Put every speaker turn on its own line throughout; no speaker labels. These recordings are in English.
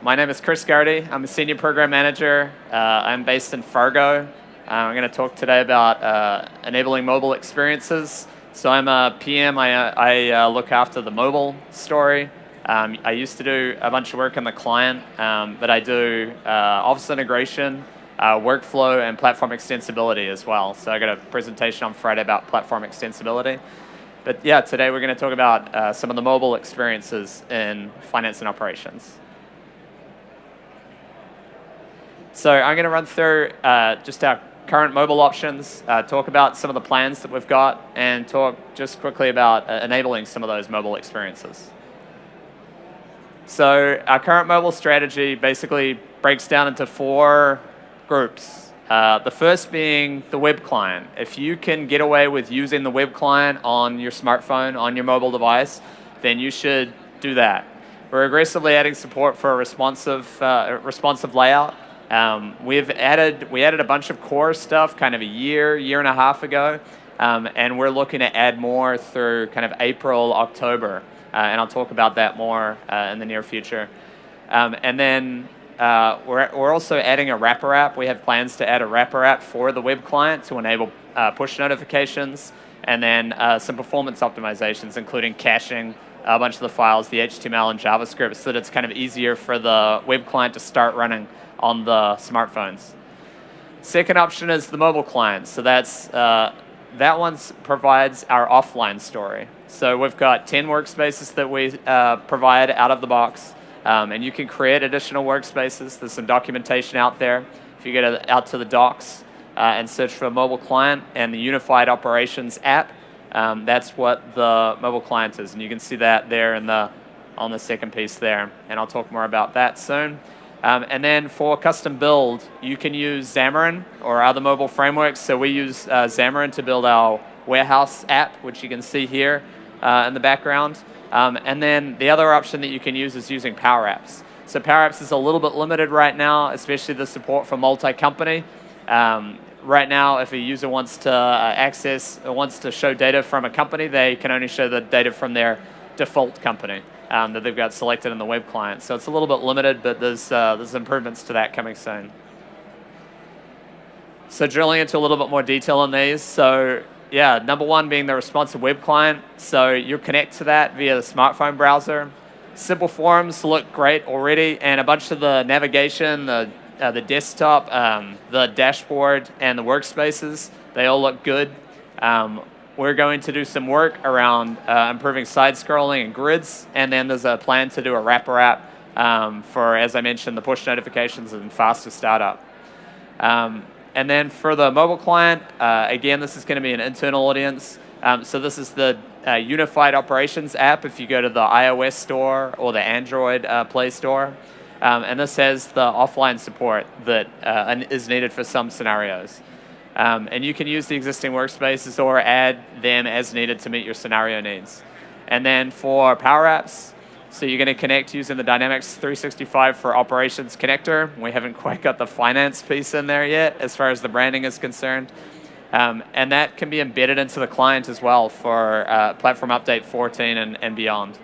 My name is Chris Gardy. I'm a senior program manager. I'm based in Fargo. I'm going to talk today about enabling mobile experiences. So I'm a PM. I look after the mobile story. I used to do a bunch of work in the client, but I do office integration, workflow, and platform extensibility as well. So I got a presentation on Friday about platform extensibility. But yeah, today we're going to talk about some of the mobile experiences in finance and operations. So I'm going to run through just our current mobile options, talk about some of the plans that we've got, and talk just quickly about enabling some of those mobile experiences. So our current mobile strategy basically breaks down into 4 groups. The first being the web client. If you can get away with using the web client on your smartphone, on your mobile device, then you should do that. We're aggressively adding support for a responsive layout. We added a bunch of core stuff kind of a year and a half ago, and we're looking to add more through kind of April, October, and I'll talk about that more in the near future. And then we're also adding a wrapper app. We have plans to add a wrapper app for the web client to enable push notifications, and then some performance optimizations, including caching a bunch of the files, the HTML and JavaScript, so that it's kind of easier for the web client to start running on the smartphones. Second option is the mobile client. So that one provides our offline story. So we've got 10 workspaces that we provide out of the box. And you can create additional workspaces. There's some documentation out there. If you get out to the docs and search for a mobile client and the Unified Operations app, that's what the mobile client is. And you can see that there on the second piece there. And I'll talk more about that soon. And then for custom build, you can use Xamarin or other mobile frameworks. So we use Xamarin to build our warehouse app, which you can see here in the background. And then the other option that you can use is using Power Apps. So Power Apps is a little bit limited right now, especially the support for multi-company. Right now, if a user wants to show data from a company, they can only show the data from their default company that they've got selected in the web client. So it's a little bit limited, but there's improvements to that coming soon. So drilling into a little bit more detail on these. So yeah, number one being the responsive web client. So you connect to that via the smartphone browser. Simple forms look great already, and a bunch of the navigation, the desktop, the dashboard, and the workspaces, they all look good. We're going to do some work around improving side scrolling and grids, and then there's a plan to do a wrapper app for, as I mentioned, the push notifications and faster startup. And then for the mobile client, again, this is going to be an internal audience. So this is the Unified Operations app if you go to the iOS store or the Android Play Store. And this has the offline support that is needed for some scenarios. And you can use the existing workspaces or add them as needed to meet your scenario needs. And then for Power Apps, so you're going to connect using the Dynamics 365 for Operations connector. We haven't quite got the finance piece in there yet as far as the branding is concerned. And that can be embedded into the client as well for Platform Update 14 and beyond.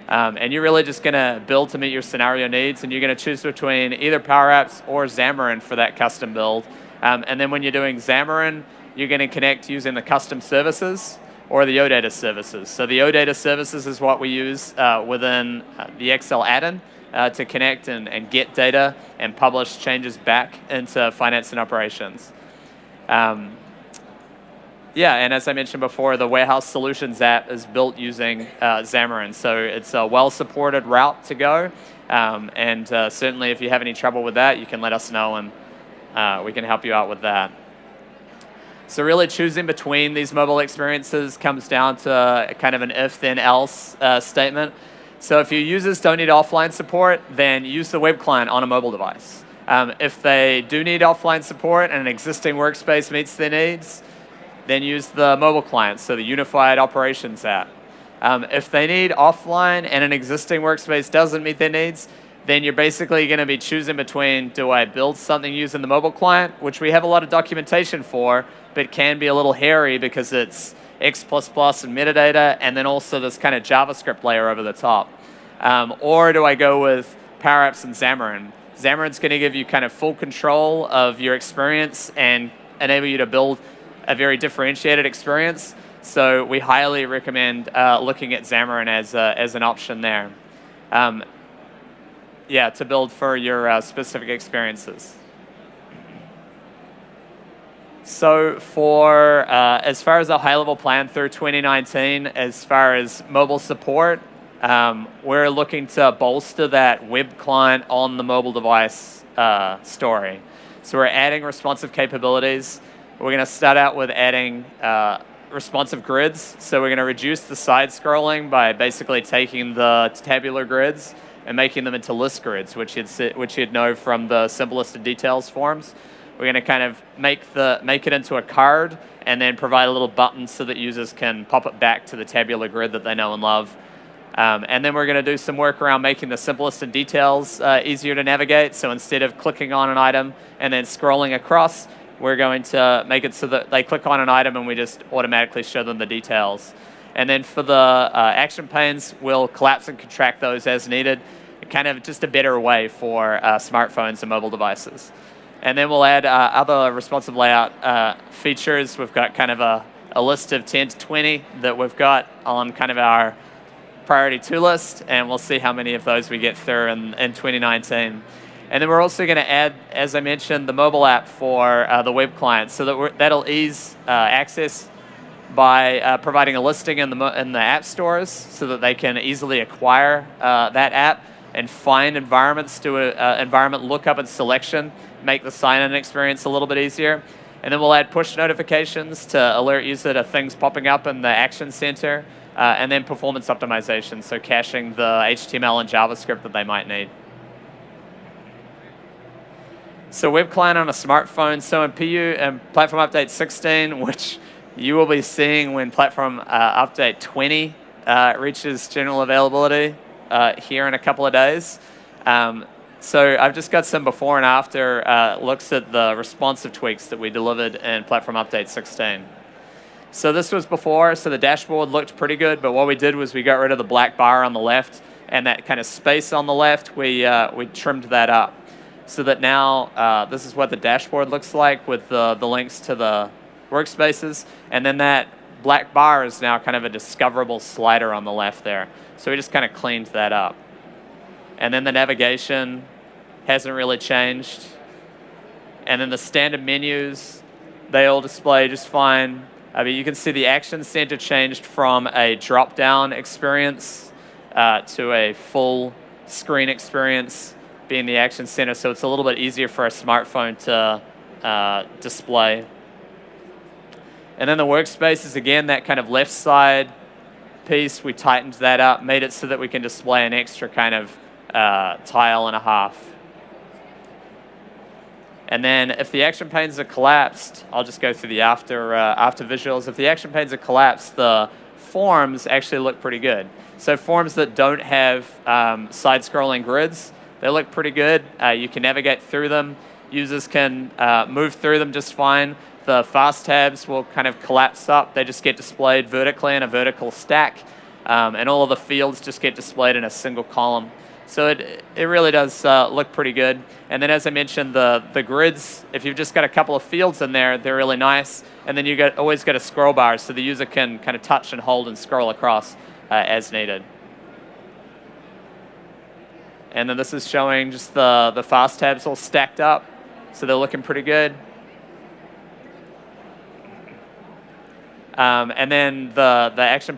And you're really just going to build to meet your scenario needs, and you're going to choose between either Power Apps or Xamarin for that custom build. And then when you're doing Xamarin, you're going to connect using the custom services or the OData services. So the OData services is what we use within the Excel add-in to connect and get data and publish changes back into finance and operations. Yeah, and as I mentioned before, the Warehouse Solutions app is built using Xamarin. So it's a well-supported route to go. And certainly if you have any trouble with that, you can let us know and we can help you out with that. So really choosing between these mobile experiences comes down to kind of an if-then-else statement. So if your users don't need offline support, then use the web client on a mobile device. If they do need offline support and an existing workspace meets their needs, then use the mobile client, so the Unified Operations app. If they need offline and an existing workspace doesn't meet their needs, then you're basically going to be choosing between, do I build something using the mobile client, which we have a lot of documentation for, but can be a little hairy because it's X++ and metadata, and then also this kind of JavaScript layer over the top. Or do I go with Power Apps and Xamarin. Xamarin's going to give you kind of full control of your experience and enable you to build a very differentiated experience. So we highly recommend looking at Xamarin as an option there. Yeah, to build for your specific experiences. So for, as far as a high-level plan through 2019, as far as mobile support, we're looking to bolster that web client on the mobile device story. So we're adding responsive capabilities. We're going to start out with adding responsive grids. So we're going to reduce the side scrolling by basically taking the tabular grids and making them into list grids, which you'd know from the simple list of details forms. We're going to kind of make it into a card and then provide a little button so that users can pop it back to the tabular grid that they know and love. And then we're going to do some work around making the simplest in details easier to navigate. So instead of clicking on an item and then scrolling across, we're going to make it so that they click on an item and we just automatically show them the details. And then for the action panes, we'll collapse and contract those as needed. Kind of just a better way for smartphones and mobile devices. And then we'll add other responsive layout features. We've got kind of a list of 10 to 20 that we've got on kind of our priority 2 list, and we'll see how many of those we get through in 2019. And then we're also going to add, as I mentioned, the mobile app for the web client, so that that'll ease access by providing a listing in the app stores so that they can easily acquire that app and find environments, do an environment lookup and selection, make the sign-in experience a little bit easier. And then we'll add push notifications to alert user to things popping up in the Action Center, and then performance optimization, so caching the HTML and JavaScript that they might need. So web client on a smartphone, so in PU and Platform Update 16, which you will be seeing when Platform Update 20 reaches general availability here in a couple of days. So I've just got some before and after looks at the responsive tweaks that we delivered in Platform Update 16. So this was before, so the dashboard looked pretty good, but what we did was we got rid of the black bar on the left and that kind of space on the left, we trimmed that up. So that now this is what the dashboard looks like with the links to the workspaces, and then that black bar is now kind of a discoverable slider on the left there. So we just kind of cleaned that up. And then the navigation hasn't really changed. And then the standard menus, they all display just fine. I mean, you can see the Action Center changed from a drop-down experience to a full screen experience being the Action Center, so it's a little bit easier for a smartphone to display. And then the workspaces, again, that kind of left side piece, we tightened that up, made it so that we can display an extra kind of tile and a half. And then if the action panes are collapsed, I'll just go through the after visuals. If the action panes are collapsed, the forms actually look pretty good. So forms that don't have side-scrolling grids, they look pretty good. You can navigate through them. Users can move through them just fine. The fast tabs will kind of collapse up. They just get displayed vertically in a vertical stack. And all of the fields just get displayed in a single column. So it really does look pretty good. And then as I mentioned, the grids, if you've just got a couple of fields in there, they're really nice. And then you always got a scroll bar so the user can kind of touch and hold and scroll across as needed. And then this is showing just the fast tabs all stacked up. So they're looking pretty good. And then the action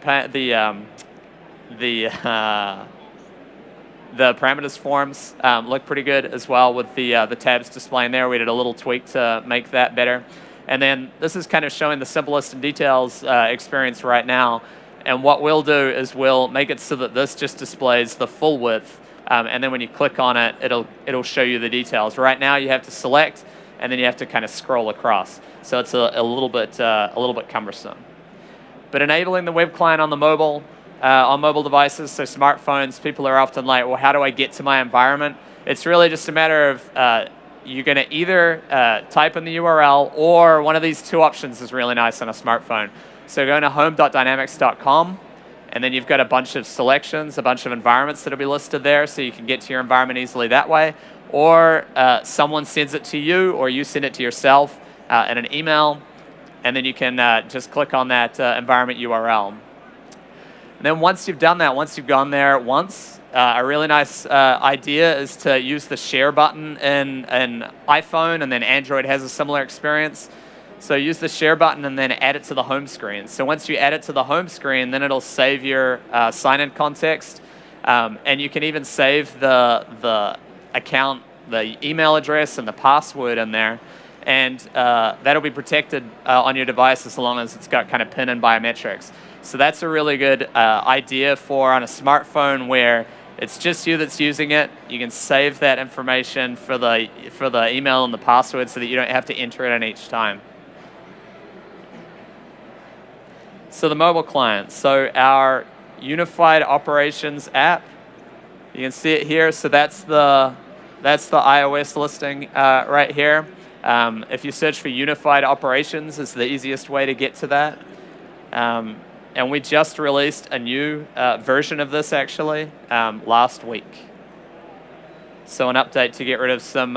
the parameters forms look pretty good as well with the tabs displaying there. We did a little tweak to make that better. And then this is kind of showing the simplest in details experience right now. And what we'll do is we'll make it so that this just displays the full width. And then when you click on it, it'll show you the details. Right now you have to select, and then you have to kind of scroll across. So it's a little bit cumbersome. But enabling the web client on the mobile, on mobile devices, so smartphones, people are often like, well, how do I get to my environment? It's really just a matter of you're going to either type in the URL, or one of these two options is really nice on a smartphone. So going to home.dynamics.com, And then you've got a bunch of selections, a bunch of environments that'll be listed there, so you can get to your environment easily that way. Or someone sends it to you, or you send it to yourself in an email, and then you can just click on that environment URL. And then once you've done that, once you've gone there once, a really nice idea is to use the share button in iPhone, and then Android has a similar experience. So use the share button and then add it to the home screen. So once you add it to the home screen, then it'll save your sign-in context. And you can even save the account, the email address, and the password in there. And that'll be protected on your device as long as it's got kind of PIN and biometrics. So that's a really good idea for on a smartphone where it's just you that's using it. You can save that information for the email and the password so that you don't have to enter it in each time. So the mobile client. So our unified operations app, you can see it here. So that's the iOS listing right here. If you search for unified operations, it's the easiest way to get to that. And we just released a new version of this actually last week. So an update to get rid of some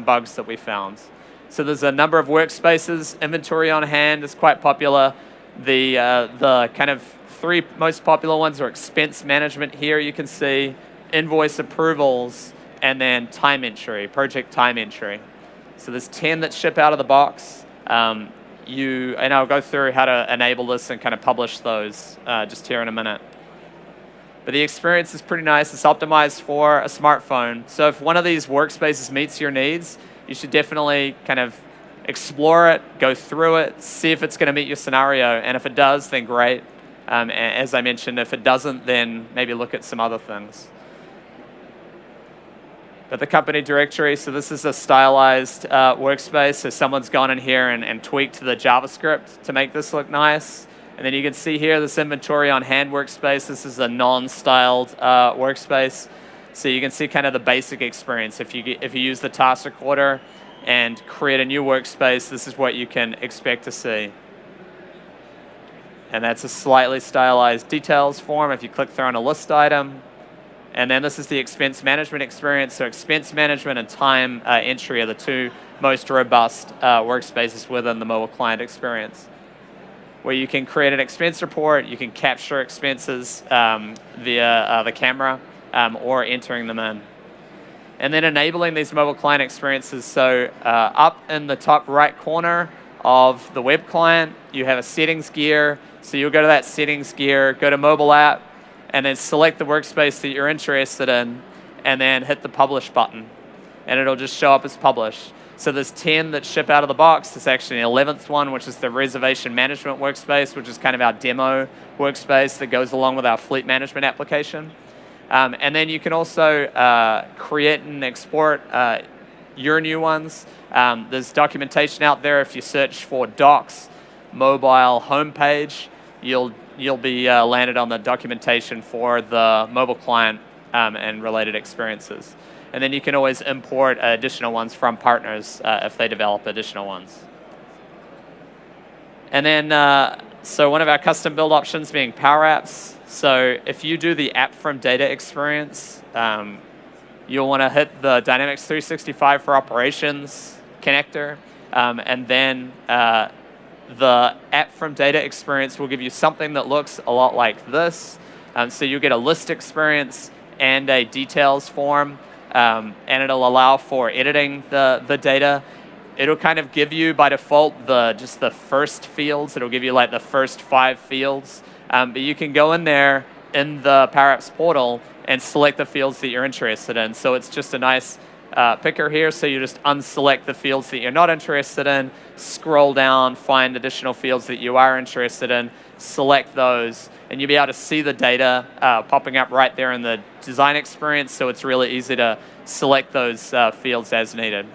bugs that we found. So there's a number of workspaces. Inventory on hand is quite popular. The kind of three most popular ones are expense management here, you can see, invoice approvals, and then time entry, project time entry. So there's 10 that ship out of the box. And I'll go through how to enable this and kind of publish those just here in a minute. But the experience is pretty nice. It's optimized for a smartphone. So if one of these workspaces meets your needs, you should definitely kind of explore it, go through it, see if it's going to meet your scenario. And if it does, then great. As I mentioned, if it doesn't, then maybe look at some other things. But the company directory, so this is a stylized workspace. So someone's gone in here and tweaked the JavaScript to make this look nice. And then you can see here this inventory on hand workspace. This is a non-styled workspace. So you can see kind of the basic experience. If you use the task recorder and create a new workspace, this is what you can expect to see. And that's a slightly stylized details form if you click through on a list item. And then this is the expense management experience. So expense management and time entry are the two most robust workspaces within the mobile client experience, where you can create an expense report, you can capture expenses via the camera or entering them in. And then enabling these mobile client experiences. So up in the top right corner of the web client, you have a settings gear. So you'll go to that settings gear, go to mobile app, and then select the workspace that you're interested in, and then hit the publish button. And it'll just show up as published. So there's 10 that ship out of the box. There's actually an 11th one, which is the reservation management workspace, which is kind of our demo workspace that goes along with our fleet management application. And then you can also create and export your new ones. There's documentation out there. If you search for docs, mobile homepage, you'll be landed on the documentation for the mobile client and related experiences. And then you can always import additional ones from partners if they develop additional ones. And then, so one of our custom build options being Power Apps. So if you do the app from data experience, you'll want to hit the Dynamics 365 for Operations connector, and then the app from data experience will give you something that looks a lot like this. So you'll get a list experience and a details form, and it'll allow for editing the data. It'll kind of give you, by default, just the first fields. It'll give you like the first 5 fields. But you can go in there in the Power Apps portal and select the fields that you're interested in. So it's just a nice picker here. So you just unselect the fields that you're not interested in, scroll down, find additional fields that you are interested in, select those, and you'll be able to see the data popping up right there in the design experience. So it's really easy to select those fields as needed.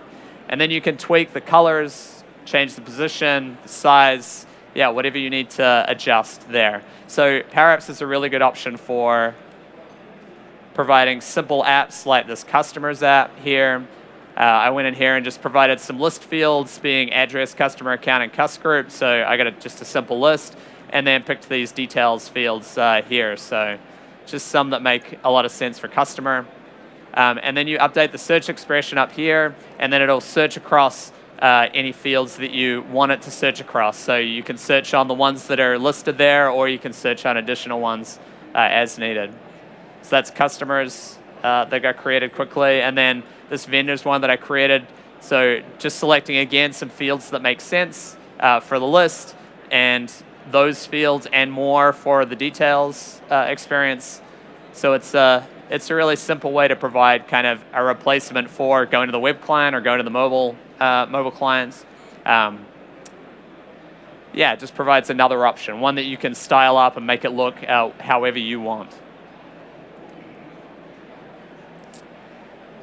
And then you can tweak the colors, change the position, the size, whatever you need to adjust there. So Power Apps is a really good option for providing simple apps like this customers app here. I went in here and just provided some list fields being address, customer account, and cuss group. So I got just a simple list. and then picked these details fields here. So just some that make a lot of sense for customer. And then you update the search expression up here, and then it'll search across any fields that you want it to search across. So you can search on the ones that are listed there, or you can search on additional ones as needed. So that's customers that got created quickly. And then this vendors one that I created. So just selecting, again, some fields that make sense for the list, and those fields and more for the details experience. So it's a really simple way to provide kind of a replacement for going to the web client or going to the mobile clients. Yeah, it just provides another option, one that you can style up and make it look however you want.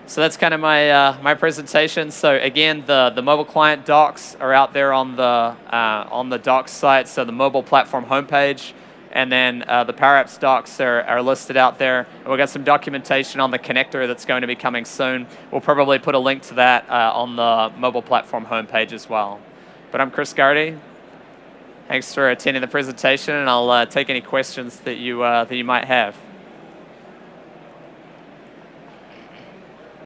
So that's kind of my presentation. So again, the mobile client docs are out there on the docs site. So the mobile platform homepage, and then the Power Apps docs are listed out there. And we've got some documentation on the connector that's going to be coming soon. We'll probably put a link to that on the mobile platform homepage as well. But I'm Chris Gardy. Thanks for attending the presentation, and I'll take any questions that you might have.